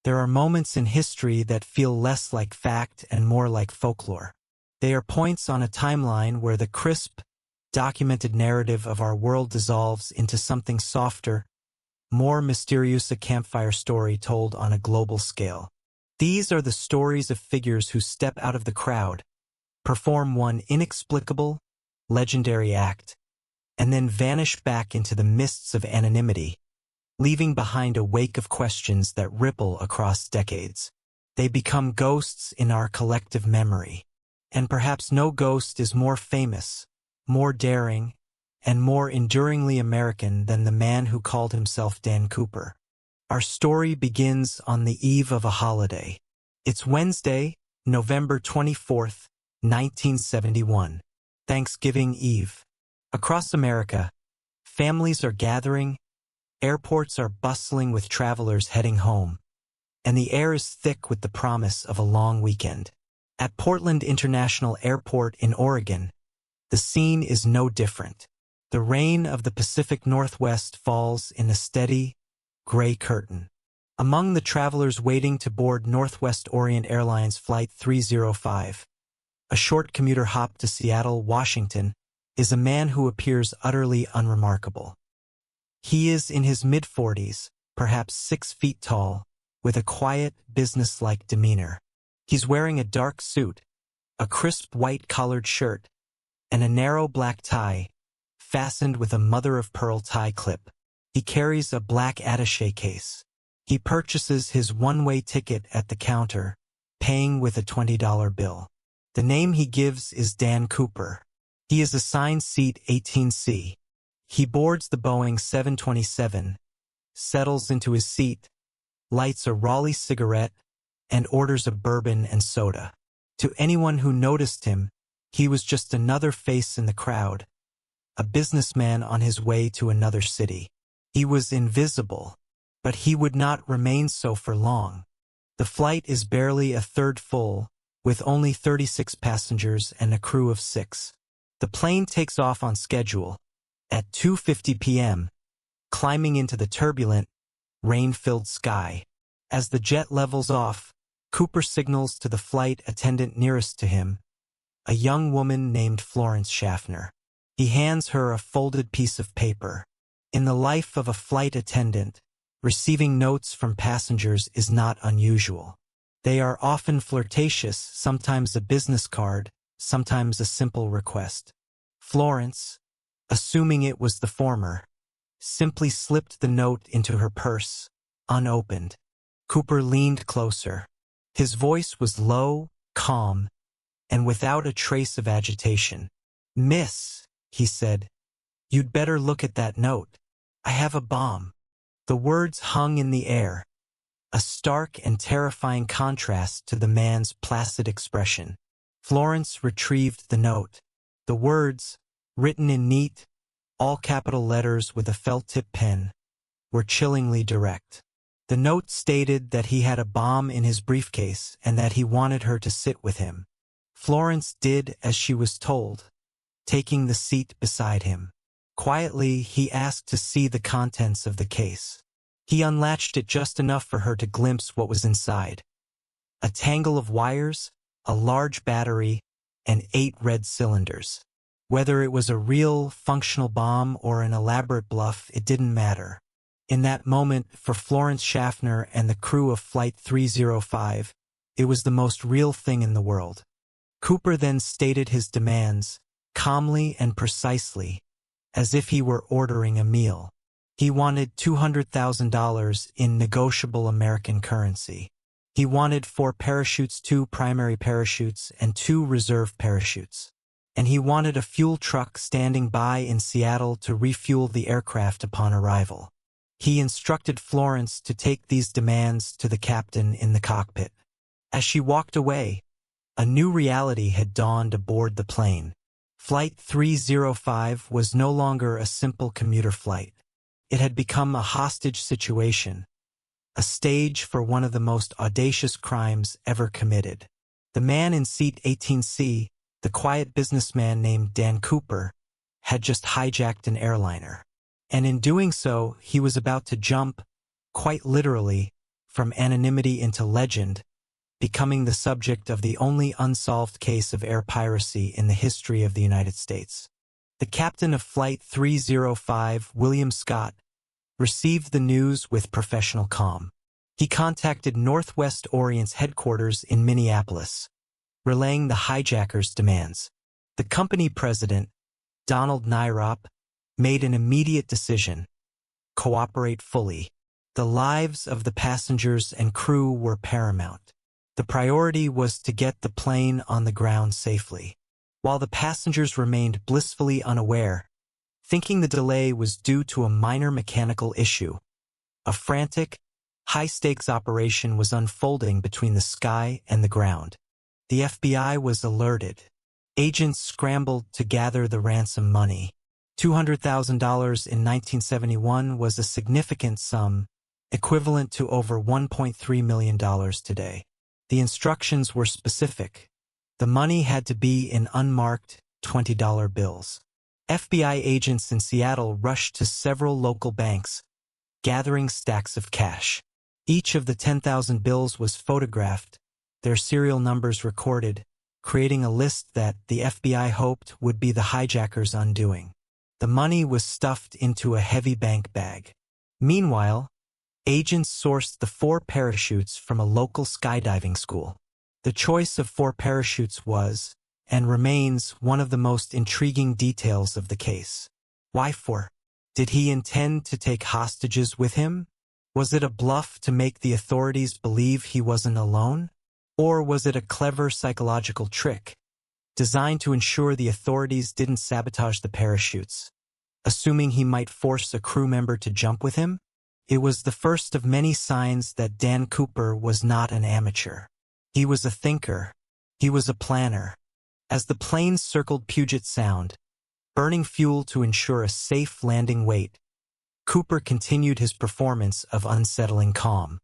There are moments in history that feel less like fact and more like folklore. They are points on a timeline where the crisp, documented narrative of our world dissolves into something softer, more mysterious, a campfire story told on a global scale. These are the stories of figures who step out of the crowd, perform one inexplicable, legendary act, and then vanish back into the mists of anonymity, leaving behind a wake of questions that ripple across decades. They become ghosts in our collective memory. And perhaps no ghost is more famous, more daring, and more enduringly American than the man who called himself Dan Cooper. Our story begins on the eve of a holiday. It's Wednesday, November 24th, 1971, Thanksgiving Eve. Across America, families are gathering, airports are bustling with travelers heading home, and the air is thick with the promise of a long weekend. At Portland International Airport in Oregon, the scene is no different. The rain of the Pacific Northwest falls in a steady, gray curtain. Among the travelers waiting to board Northwest Orient Airlines Flight 305, a short commuter hop to Seattle, Washington, is a man who appears utterly unremarkable. He is in his mid-40s, perhaps 6 feet tall, with a quiet, businesslike demeanor. He's wearing a dark suit, a crisp white-collared shirt, and a narrow black tie, fastened with a mother-of-pearl tie clip. He carries a black attaché case. He purchases his one-way ticket at the counter, paying with a $20 bill. The name he gives is Dan Cooper. He is assigned seat 18C. He boards the Boeing 727, settles into his seat, lights a Raleigh cigarette, and orders a bourbon and soda. To anyone who noticed him, he was just another face in the crowd, a businessman on his way to another city. He was invisible, but he would not remain so for long. The flight is barely a third full, with only 36 passengers and a crew of 6. The plane takes off on schedule, at 2:50 p.m., climbing into the turbulent, rain-filled sky. As the jet levels off, Cooper signals to the flight attendant nearest to him, a young woman named Florence Schaffner. He hands her a folded piece of paper. In the life of a flight attendant, receiving notes from passengers is not unusual. They are often flirtatious, sometimes a business card, sometimes a simple request. Florence, assuming it was the former, simply slipped the note into her purse, unopened. Cooper leaned closer. His voice was low, calm, and without a trace of agitation. "Miss," he said, "you'd better look at that note. I have a bomb." The words hung in the air, a stark and terrifying contrast to the man's placid expression. Florence retrieved the note. The words, written in neat, all-capital letters with a felt-tip pen, were chillingly direct. The note stated that he had a bomb in his briefcase and that he wanted her to sit with him. Florence did as she was told, taking the seat beside him. Quietly, he asked to see the contents of the case. He unlatched it just enough for her to glimpse what was inside. A tangle of wires, a large battery, and 8 red cylinders. Whether it was a real, functional bomb or an elaborate bluff, it didn't matter. In that moment, for Florence Schaffner and the crew of Flight 305, it was the most real thing in the world. Cooper then stated his demands, calmly and precisely, as if he were ordering a meal. He wanted $200,000 in negotiable American currency. He wanted 4 parachutes, 2 primary parachutes, and 2 reserve parachutes. And he wanted a fuel truck standing by in Seattle to refuel the aircraft upon arrival. He instructed Florence to take these demands to the captain in the cockpit. As she walked away, a new reality had dawned aboard the plane. Flight 305 was no longer a simple commuter flight. It had become a hostage situation, a stage for one of the most audacious crimes ever committed. The man in seat 18C, the quiet businessman named Dan Cooper, had just hijacked an airliner. And in doing so, he was about to jump, quite literally, from anonymity into legend, becoming the subject of the only unsolved case of air piracy in the history of the United States. The captain of Flight 305, William Scott, received the news with professional calm. He contacted Northwest Orient's headquarters in Minneapolis, relaying the hijackers' demands. The company president, Donald Nyrop, made an immediate decision: cooperate fully. The lives of the passengers and crew were paramount. The priority was to get the plane on the ground safely. While the passengers remained blissfully unaware, thinking the delay was due to a minor mechanical issue, a frantic, high-stakes operation was unfolding between the sky and the ground. The FBI was alerted. Agents scrambled to gather the ransom money. $200,000 in 1971 was a significant sum, equivalent to over $1.3 million today. The instructions were specific. The money had to be in unmarked $20 bills. FBI agents in Seattle rushed to several local banks, gathering stacks of cash. Each of the 10,000 bills was photographed, their serial numbers recorded, creating a list that the FBI hoped would be the hijackers' undoing. The money was stuffed into a heavy bank bag. Meanwhile, agents sourced the 4 parachutes from a local skydiving school. The choice of 4 parachutes was, and remains, one of the most intriguing details of the case. Why 4? Did he intend to take hostages with him? Was it a bluff to make the authorities believe he wasn't alone? Or was it a clever psychological trick, designed to ensure the authorities didn't sabotage the parachutes, assuming he might force a crew member to jump with him? It was the first of many signs that Dan Cooper was not an amateur. He was a thinker. He was a planner. As the plane circled Puget Sound, burning fuel to ensure a safe landing weight, Cooper continued his performance of unsettling calm.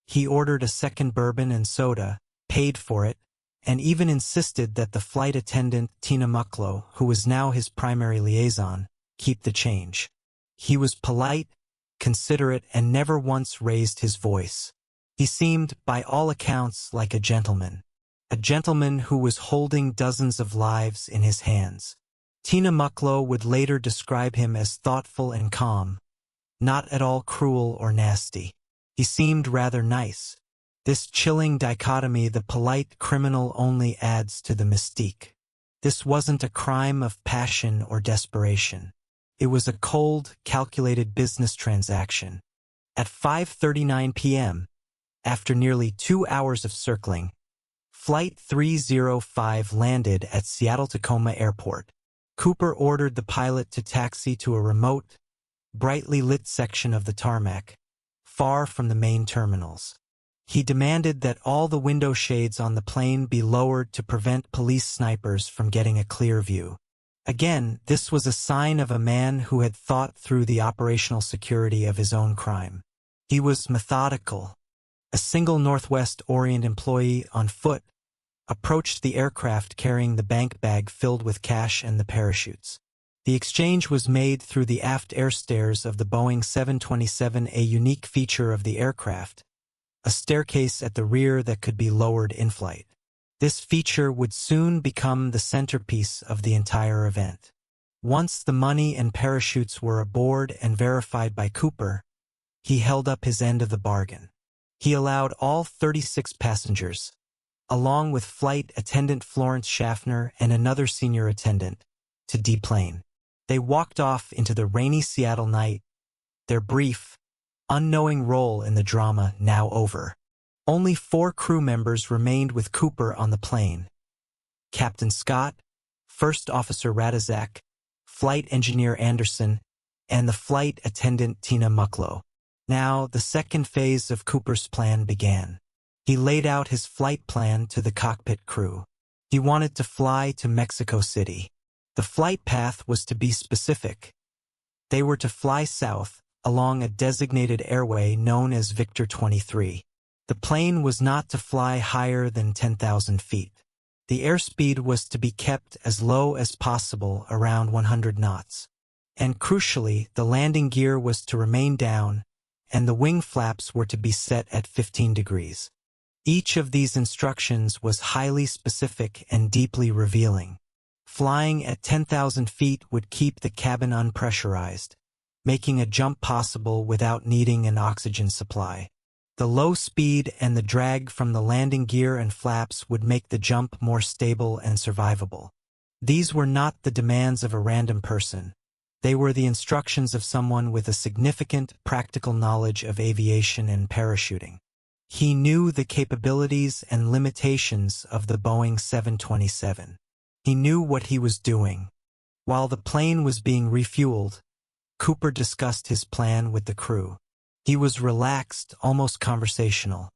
He ordered a second bourbon and soda, paid for it, and even insisted that the flight attendant, Tina Mucklow, who was now his primary liaison, keep the change. He was polite, considerate, and never once raised his voice. He seemed, by all accounts, like a gentleman who was holding dozens of lives in his hands. Tina Mucklow would later describe him as thoughtful and calm, not at all cruel or nasty. He seemed rather nice. This chilling dichotomy, the polite criminal, only adds to the mystique. This wasn't a crime of passion or desperation. It was a cold, calculated business transaction. At 5:39 p.m., after nearly 2 hours of circling, Flight 305 landed at Seattle-Tacoma Airport. Cooper ordered the pilot to taxi to a remote, brightly lit section of the tarmac, far from the main terminals. He demanded that all the window shades on the plane be lowered to prevent police snipers from getting a clear view. Again, this was a sign of a man who had thought through the operational security of his own crime. He was methodical. A single Northwest Orient employee on foot approached the aircraft carrying the bank bag filled with cash and the parachutes. The exchange was made through the aft air stairs of the Boeing 727, a unique feature of the aircraft, a staircase at the rear that could be lowered in flight. This feature would soon become the centerpiece of the entire event. Once the money and parachutes were aboard and verified by Cooper, he held up his end of the bargain. He allowed all 36 passengers, along with flight attendant Florence Schaffner and another senior attendant, to deplane. They walked off into the rainy Seattle night, their brief, unknowing role in the drama now over. Only 4 crew members remained with Cooper on the plane: Captain Scott, First Officer Radizak, Flight Engineer Anderson, and the flight attendant Tina Mucklow. Now, the second phase of Cooper's plan began. He laid out his flight plan to the cockpit crew. He wanted to fly to Mexico City. The flight path was to be specific. They were to fly south, along a designated airway known as Victor 23. The plane was not to fly higher than 10,000 feet. The airspeed was to be kept as low as possible, around 100 knots. And crucially, the landing gear was to remain down, and the wing flaps were to be set at 15 degrees. Each of these instructions was highly specific and deeply revealing. Flying at 10,000 feet would keep the cabin unpressurized, making a jump possible without needing an oxygen supply. The low speed and the drag from the landing gear and flaps would make the jump more stable and survivable. These were not the demands of a random person. They were the instructions of someone with a significant practical knowledge of aviation and parachuting. He knew the capabilities and limitations of the Boeing 727. He knew what he was doing. While the plane was being refueled, Cooper discussed his plan with the crew. He was relaxed, almost conversational.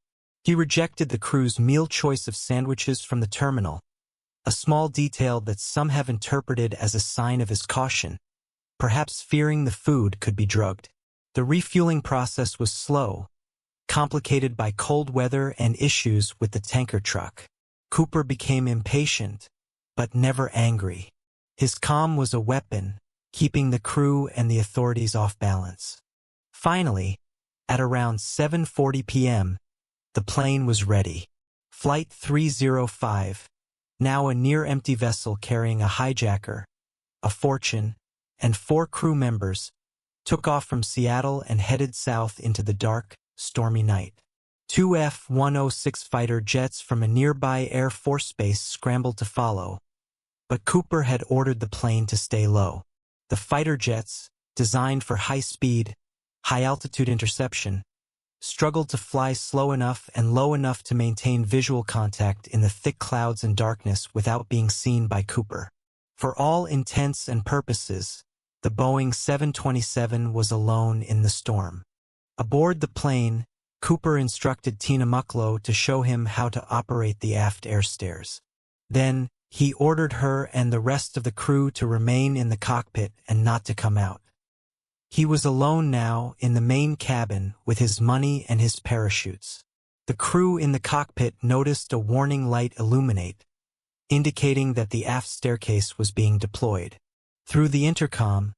He rejected the crew's meal choice of sandwiches from the terminal, a small detail that some have interpreted as a sign of his caution, perhaps fearing the food could be drugged. The refueling process was slow, complicated by cold weather and issues with the tanker truck. Cooper became impatient, but never angry. His calm was a weapon, keeping the crew and the authorities off balance. Finally, at around 7:40 p.m., the plane was ready. Flight 305, now a near-empty vessel carrying a hijacker, a fortune, and 4 crew members, took off from Seattle and headed south into the dark, stormy night. 2 F-106 fighter jets from a nearby Air Force base scrambled to follow, but Cooper had ordered the plane to stay low. The fighter jets, designed for high-speed, high-altitude interception, struggled to fly slow enough and low enough to maintain visual contact in the thick clouds and darkness without being seen by Cooper. For all intents and purposes, the Boeing 727 was alone in the storm. Aboard the plane, Cooper instructed Tina Mucklow to show him how to operate the aft air stairs. Then, he ordered her and the rest of the crew to remain in the cockpit and not to come out. He was alone now in the main cabin with his money and his parachutes. The crew in the cockpit noticed a warning light illuminate, indicating that the aft staircase was being deployed. Through the intercom,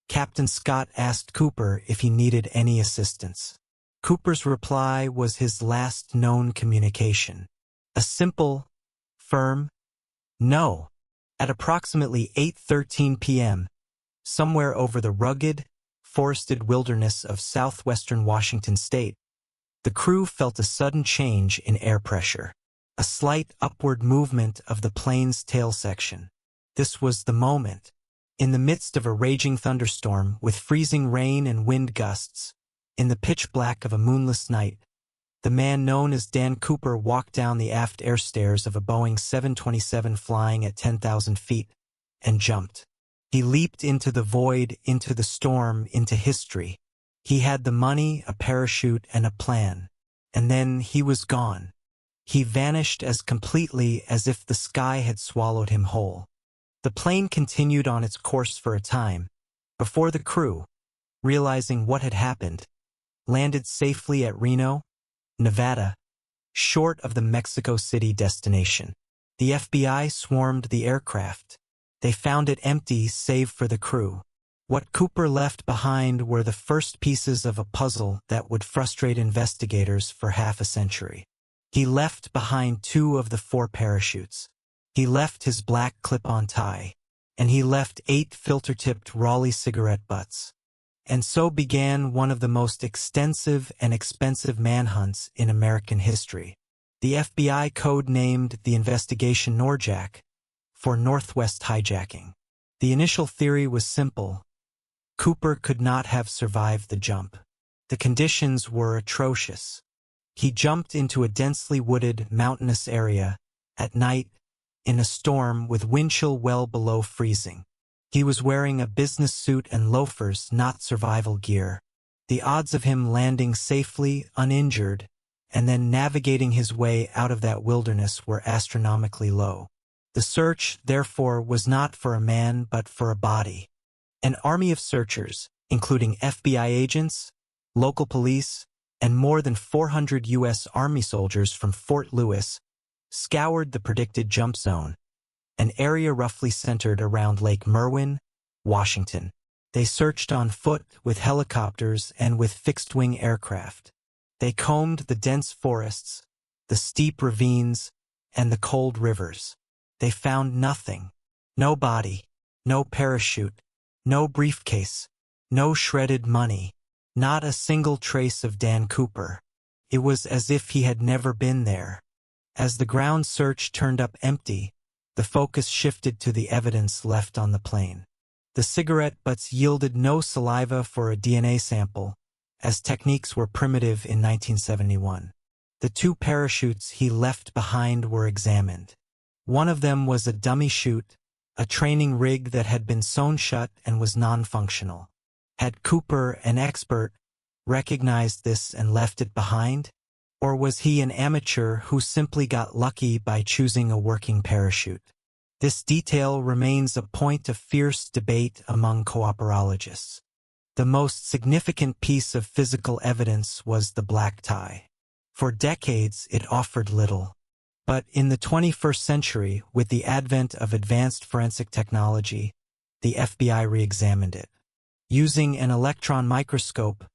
Captain Scott asked Cooper if he needed any assistance. Cooper's reply was his last known communication. A simple, firm, no. At approximately 8:13 p.m., somewhere over the rugged, forested wilderness of southwestern Washington state, the crew felt a sudden change in air pressure, a slight upward movement of the plane's tail section. This was the moment. In the midst of a raging thunderstorm with freezing rain and wind gusts, in the pitch black of a moonless night, the man known as Dan Cooper walked down the aft air stairs of a Boeing 727 flying at 10,000 feet and jumped. He leaped into the void, into the storm, into history. He had the money, a parachute, and a plan. And then he was gone. He vanished as completely as if the sky had swallowed him whole. The plane continued on its course for a time, before the crew, realizing what had happened, landed safely at Reno, Nevada, short of the Mexico City destination. The FBI swarmed the aircraft. They found it empty save for the crew. What Cooper left behind were the first pieces of a puzzle that would frustrate investigators for half a century. He left behind 2 of the 4 parachutes. He left his black clip-on tie. And he left 8 filter-tipped Raleigh cigarette butts. And so began one of the most extensive and expensive manhunts in American history. The FBI code-named the investigation NORJAC, for Northwest Hijacking. The initial theory was simple. Cooper could not have survived the jump. The conditions were atrocious. He jumped into a densely wooded, mountainous area, at night, in a storm with wind chill well below freezing. He was wearing a business suit and loafers, not survival gear. The odds of him landing safely, uninjured, and then navigating his way out of that wilderness were astronomically low. The search, therefore, was not for a man but for a body. An army of searchers, including FBI agents, local police, and more than 400 U.S. Army soldiers from Fort Lewis, scoured the predicted jump zone, an area roughly centered around Lake Merwin, Washington. They searched on foot, with helicopters, and with fixed-wing aircraft. They combed the dense forests, the steep ravines, and the cold rivers. They found nothing. No body, no parachute, no briefcase, no shredded money, not a single trace of Dan Cooper. It was as if he had never been there. As the ground search turned up empty, the focus shifted to the evidence left on the plane. The cigarette butts yielded no saliva for a DNA sample, as techniques were primitive in 1971. The 2 parachutes he left behind were examined. One of them was a dummy chute, a training rig that had been sewn shut and was non-functional. Had Cooper, an expert, recognized this and left it behind? Or was he an amateur who simply got lucky by choosing a working parachute? This detail remains a point of fierce debate among cooperologists. The most significant piece of physical evidence was the black tie. For decades, it offered little. But in the 21st century, with the advent of advanced forensic technology, the FBI re-examined it. Using an electron microscope,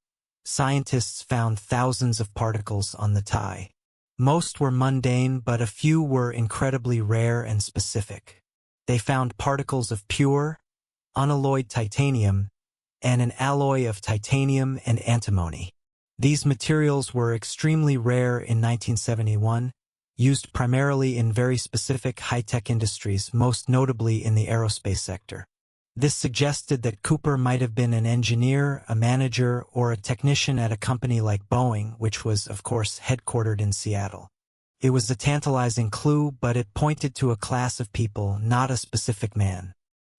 scientists found thousands of particles on the tie. Most were mundane, but a few were incredibly rare and specific. They found particles of pure, unalloyed titanium and an alloy of titanium and antimony. These materials were extremely rare in 1971, used primarily in very specific high-tech industries, most notably in the aerospace sector. This suggested that Cooper might have been an engineer, a manager, or a technician at a company like Boeing, which was, of course, headquartered in Seattle. It was a tantalizing clue, but it pointed to a class of people, not a specific man.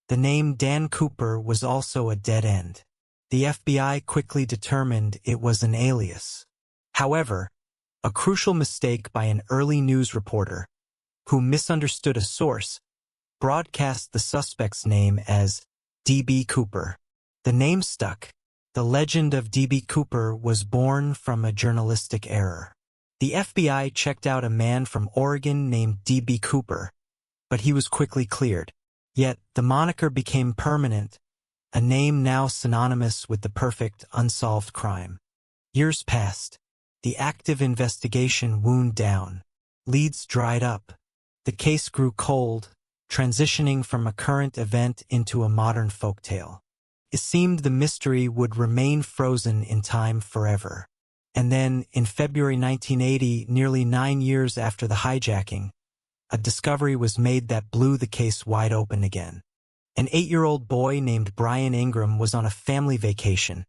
The name Dan Cooper was also a dead end. The FBI quickly determined it was an alias. However, a crucial mistake by an early news reporter, who misunderstood a source, broadcast the suspect's name as D.B. Cooper. The name stuck. The legend of D.B. Cooper was born from a journalistic error. The FBI checked out a man from Oregon named D.B. Cooper, but he was quickly cleared. Yet, the moniker became permanent, a name now synonymous with the perfect, unsolved crime. Years passed. The active investigation wound down. Leads dried up. The case grew cold, transitioning from a current event into a modern folktale. It seemed the mystery would remain frozen in time forever. And then, in February 1980, nearly 9 years after the hijacking, a discovery was made that blew the case wide open again. An 8-year-old boy named Brian Ingram was on a family vacation,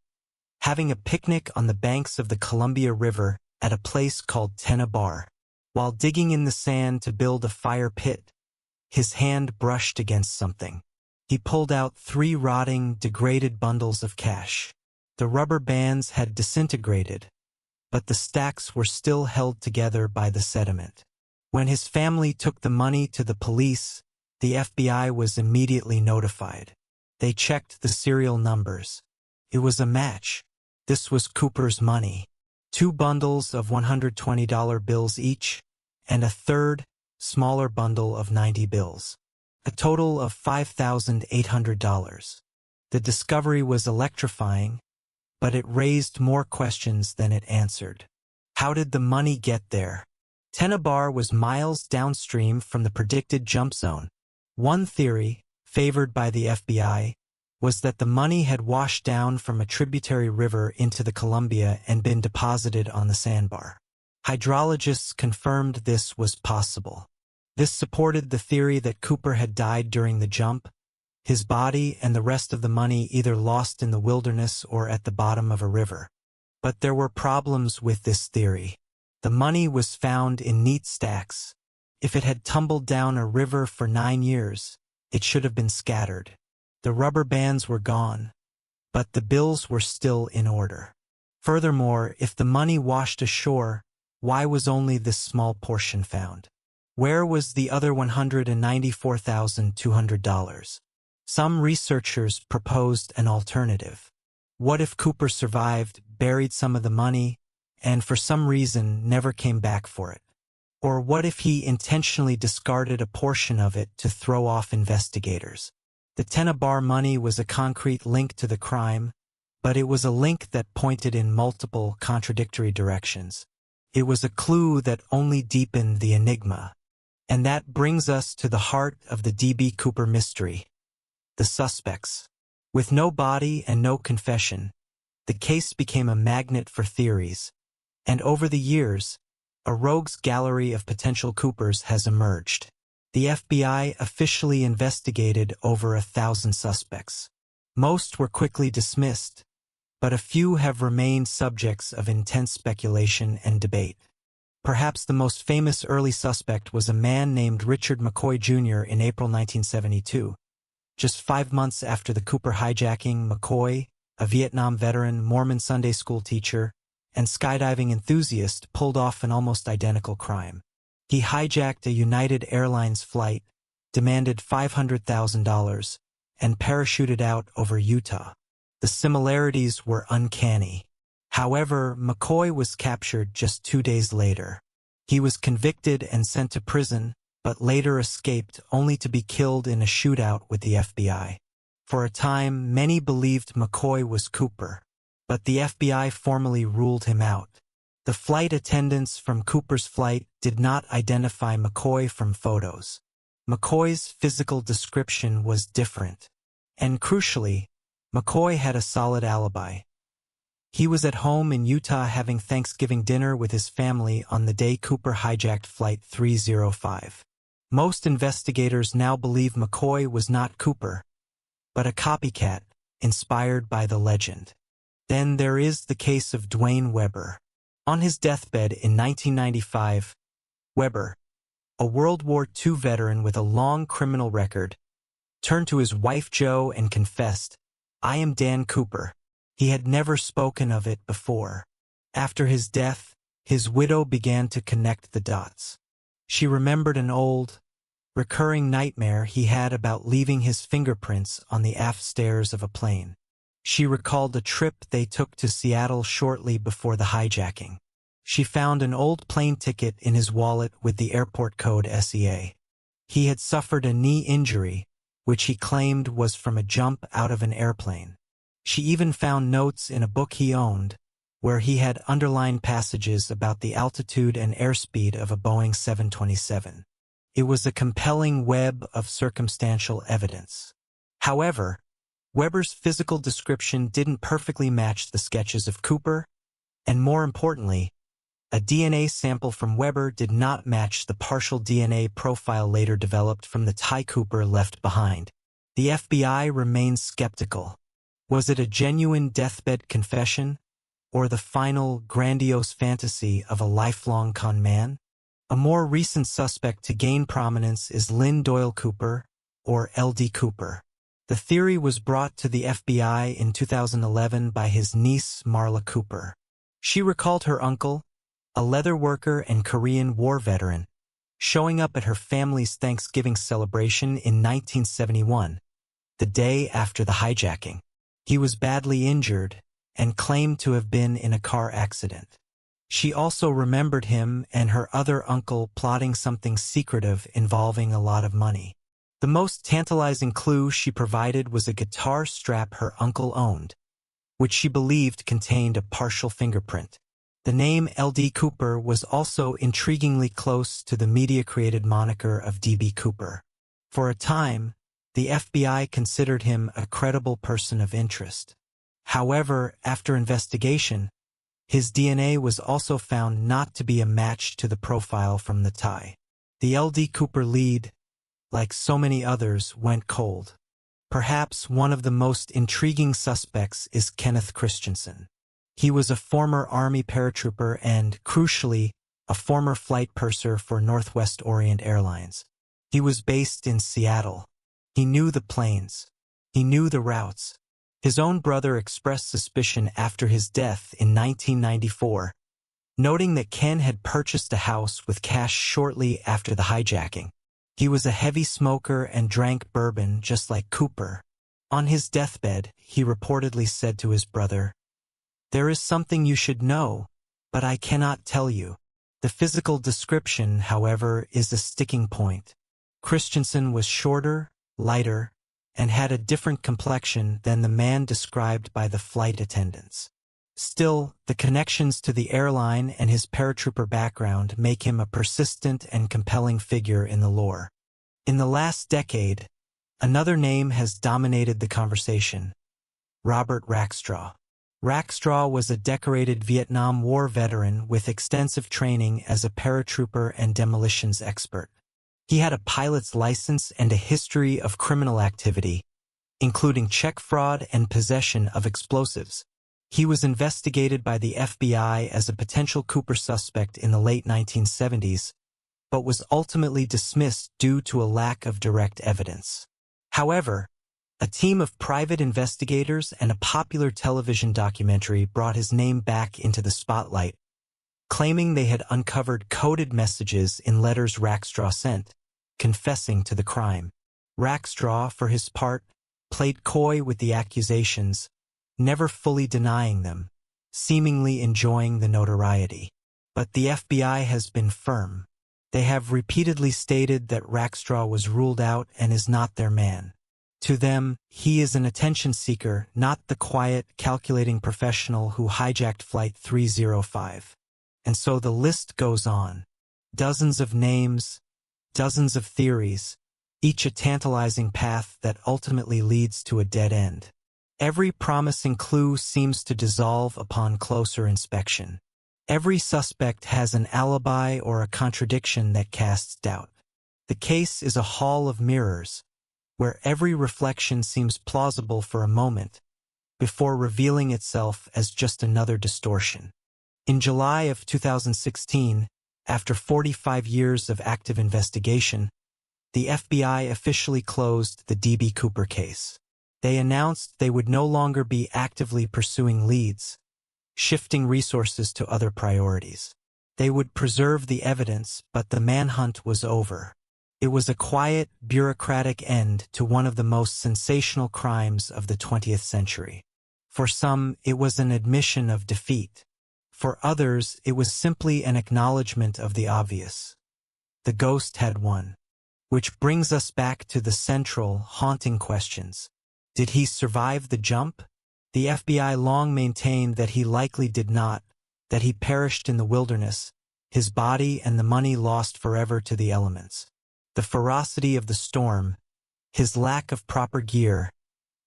having a picnic on the banks of the Columbia River at a place called Tenna Bar. While digging in the sand to build a fire pit, his hand brushed against something. He pulled out 3 rotting, degraded bundles of cash. The rubber bands had disintegrated, but the stacks were still held together by the sediment. When his family took the money to the police, the FBI was immediately notified. They checked the serial numbers. It was a match. This was Cooper's money. 2 bundles of $120 bills each, and a third, smaller bundle of 90 bills. A total of $5,800. The discovery was electrifying, but it raised more questions than it answered. How did the money get there? Tenna Bar was miles downstream from the predicted jump zone. One theory, favored by the FBI, was that the money had washed down from a tributary river into the Columbia and been deposited on the sandbar. Hydrologists confirmed this was possible. This supported the theory that Cooper had died during the jump, his body and the rest of the money either lost in the wilderness or at the bottom of a river. But there were problems with this theory. The money was found in neat stacks. If it had tumbled down a river for 9 years, it should have been scattered. The rubber bands were gone, but the bills were still in order. Furthermore, if the money washed ashore, why was only this small portion found? Where was the other $194,200? Some researchers proposed an alternative. What if Cooper survived, buried some of the money, and for some reason never came back for it? Or what if he intentionally discarded a portion of it to throw off investigators? The $10 money was a concrete link to the crime, but it was a link that pointed in multiple contradictory directions. It was a clue that only deepened the enigma. And that brings us to the heart of the D.B. Cooper mystery: the suspects. With no body and no confession, the case became a magnet for theories, and over the years, a rogues gallery of potential Coopers has emerged. The FBI officially investigated over 1,000 suspects. Most were quickly dismissed, but a few have remained subjects of intense speculation and debate. Perhaps the most famous early suspect was a man named Richard McCoy Jr. in April 1972. Just 5 months after the Cooper hijacking, McCoy, a Vietnam veteran, Mormon Sunday school teacher, and skydiving enthusiast, pulled off an almost identical crime. He hijacked a United Airlines flight, demanded $500,000, and parachuted out over Utah. The similarities were uncanny. However, McCoy was captured just 2 days later. He was convicted and sent to prison, but later escaped only to be killed in a shootout with the FBI. For a time, many believed McCoy was Cooper, but the FBI formally ruled him out. The flight attendants from Cooper's flight did not identify McCoy from photos. McCoy's physical description was different. And crucially, McCoy had a solid alibi. He was at home in Utah having Thanksgiving dinner with his family on the day Cooper hijacked Flight 305. Most investigators now believe McCoy was not Cooper, but a copycat inspired by the legend. Then there is the case of Dwayne Weber. On his deathbed in 1995, Weber, a World War II veteran with a long criminal record, turned to his wife Jo and confessed, "I am Dan Cooper." He had never spoken of it before. After his death, his widow began to connect the dots. She remembered an old, recurring nightmare he had about leaving his fingerprints on the aft stairs of a plane. She recalled a trip they took to Seattle shortly before the hijacking. She found an old plane ticket in his wallet with the airport code SEA. He had suffered a knee injury, which he claimed was from a jump out of an airplane. She even found notes in a book he owned, where he had underlined passages about the altitude and airspeed of a Boeing 727. It was a compelling web of circumstantial evidence. However, Weber's physical description didn't perfectly match the sketches of Cooper, and more importantly, a DNA sample from Weber did not match the partial DNA profile later developed from the Ty Cooper left behind. The FBI remains skeptical. Was it a genuine deathbed confession, or the final, grandiose fantasy of a lifelong con man? A more recent suspect to gain prominence is Lynn Doyle Cooper, or L.D. Cooper. The theory was brought to the FBI in 2011 by his niece, Marla Cooper. She recalled her uncle, a leather worker and Korean War veteran, showing up at her family's Thanksgiving celebration in 1971, the day after the hijacking. He was badly injured and claimed to have been in a car accident. She also remembered him and her other uncle plotting something secretive involving a lot of money. The most tantalizing clue she provided was a guitar strap her uncle owned, which she believed contained a partial fingerprint. The name L.D. Cooper was also intriguingly close to the media-created moniker of D.B. Cooper. For a time, the FBI considered him a credible person of interest. However, after investigation, his DNA was also found not to be a match to the profile from the Ty. The L.D. Cooper lead, like so many others, went cold. Perhaps one of the most intriguing suspects is Kenneth Christensen. He was a former Army paratrooper and, crucially, a former flight purser for Northwest Orient Airlines. He was based in Seattle. He knew the planes. He knew the routes. His own brother expressed suspicion after his death in 1994, noting that Ken had purchased a house with cash shortly after the hijacking. He was a heavy smoker and drank bourbon just like Cooper. On his deathbed, he reportedly said to his brother, "There is something you should know, but I cannot tell you." The physical description, however, is a sticking point. Christensen was shorter, lighter, and had a different complexion than the man described by the flight attendants. Still, the connections to the airline and his paratrooper background make him a persistent and compelling figure in the lore. In the last decade, another name has dominated the conversation: Robert Rackstraw. Rackstraw was a decorated Vietnam War veteran with extensive training as a paratrooper and demolitions expert. He had a pilot's license and a history of criminal activity, including check fraud and possession of explosives. He was investigated by the FBI as a potential Cooper suspect in the late 1970s, but was ultimately dismissed due to a lack of direct evidence. However, a team of private investigators and a popular television documentary brought his name back into the spotlight, claiming they had uncovered coded messages in letters Rackstraw sent, confessing to the crime. Rackstraw, for his part, played coy with the accusations, never fully denying them, seemingly enjoying the notoriety. But the FBI has been firm. They have repeatedly stated that Rackstraw was ruled out and is not their man. To them, he is an attention seeker, not the quiet, calculating professional who hijacked Flight 305. And so the list goes on. Dozens of names, dozens of theories, each a tantalizing path that ultimately leads to a dead end. Every promising clue seems to dissolve upon closer inspection. Every suspect has an alibi or a contradiction that casts doubt. The case is a hall of mirrors, where every reflection seems plausible for a moment, before revealing itself as just another distortion. In July of 2016, after 45 years of active investigation, the FBI officially closed the D.B. Cooper case. They announced they would no longer be actively pursuing leads, shifting resources to other priorities. They would preserve the evidence, but the manhunt was over. It was a quiet, bureaucratic end to one of the most sensational crimes of the 20th century. For some, it was an admission of defeat. For others, it was simply an acknowledgement of the obvious. The ghost had won. Which brings us back to the central, haunting questions. Did he survive the jump? The FBI long maintained that he likely did not, that he perished in the wilderness, his body and the money lost forever to the elements. The ferocity of the storm, his lack of proper gear,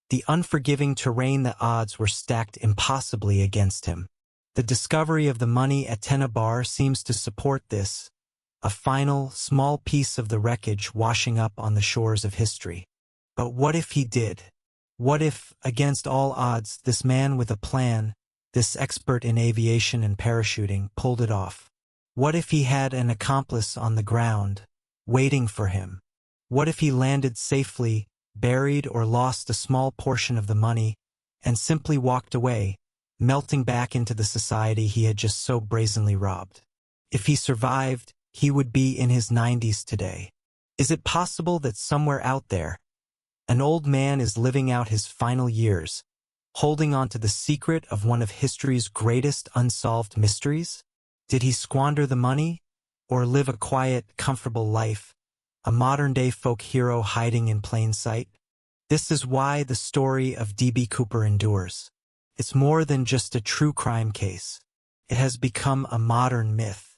the unforgiving terrain, the odds were stacked impossibly against him. The discovery of the money at Tena Bar seems to support this, a final, small piece of the wreckage washing up on the shores of history. But what if he did? What if, against all odds, this man with a plan, this expert in aviation and parachuting, pulled it off? What if he had an accomplice on the ground, waiting for him? What if he landed safely, buried or lost a small portion of the money, and simply walked away, melting back into the society he had just so brazenly robbed? If he survived, he would be in his 90s today. Is it possible that somewhere out there, an old man is living out his final years, holding on to the secret of one of history's greatest unsolved mysteries? Did he squander the money, or live a quiet, comfortable life, a modern-day folk hero hiding in plain sight? This is why the story of D.B. Cooper endures. It's more than just a true crime case. It has become a modern myth.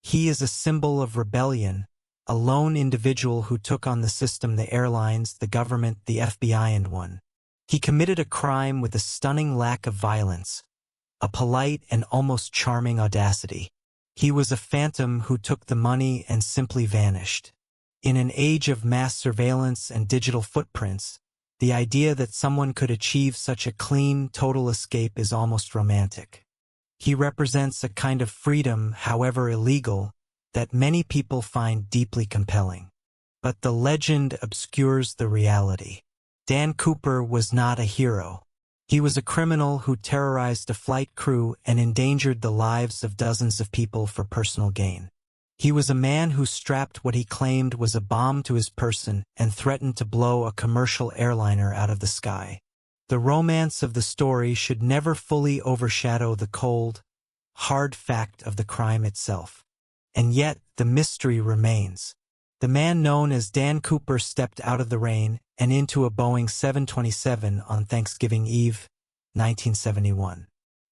He is a symbol of rebellion, a lone individual who took on the system, the airlines, the government, the FBI, and won. He committed a crime with a stunning lack of violence, a polite and almost charming audacity. He was a phantom who took the money and simply vanished. In an age of mass surveillance and digital footprints, the idea that someone could achieve such a clean, total escape is almost romantic. He represents a kind of freedom, however illegal, that many people find deeply compelling. But the legend obscures the reality. Dan Cooper was not a hero. He was a criminal who terrorized a flight crew and endangered the lives of dozens of people for personal gain. He was a man who strapped what he claimed was a bomb to his person and threatened to blow a commercial airliner out of the sky. The romance of the story should never fully overshadow the cold, hard fact of the crime itself. And yet, the mystery remains. The man known as Dan Cooper stepped out of the rain and into a Boeing 727 on Thanksgiving Eve, 1971.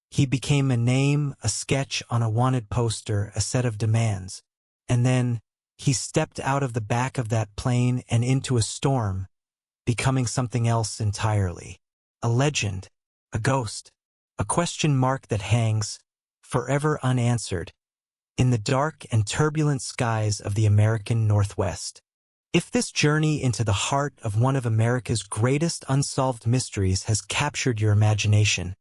He became a name, a sketch on a wanted poster, a set of demands. And then, he stepped out of the back of that plane and into a storm, becoming something else entirely. A legend, a ghost, a question mark that hangs, forever unanswered, in the dark and turbulent skies of the American Northwest. If this journey into the heart of one of America's greatest unsolved mysteries has captured your imagination,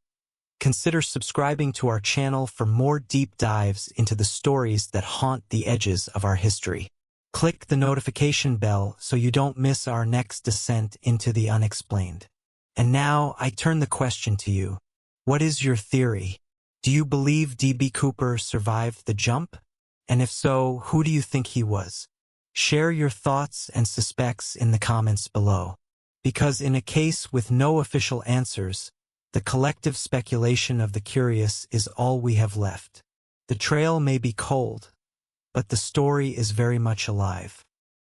consider subscribing to our channel for more deep dives into the stories that haunt the edges of our history. Click the notification bell so you don't miss our next descent into the unexplained. And now, I turn the question to you. What is your theory? Do you believe D.B. Cooper survived the jump? And if so, who do you think he was? Share your thoughts and suspects in the comments below. Because in a case with no official answers, the collective speculation of the curious is all we have left. The trail may be cold, but the story is very much alive.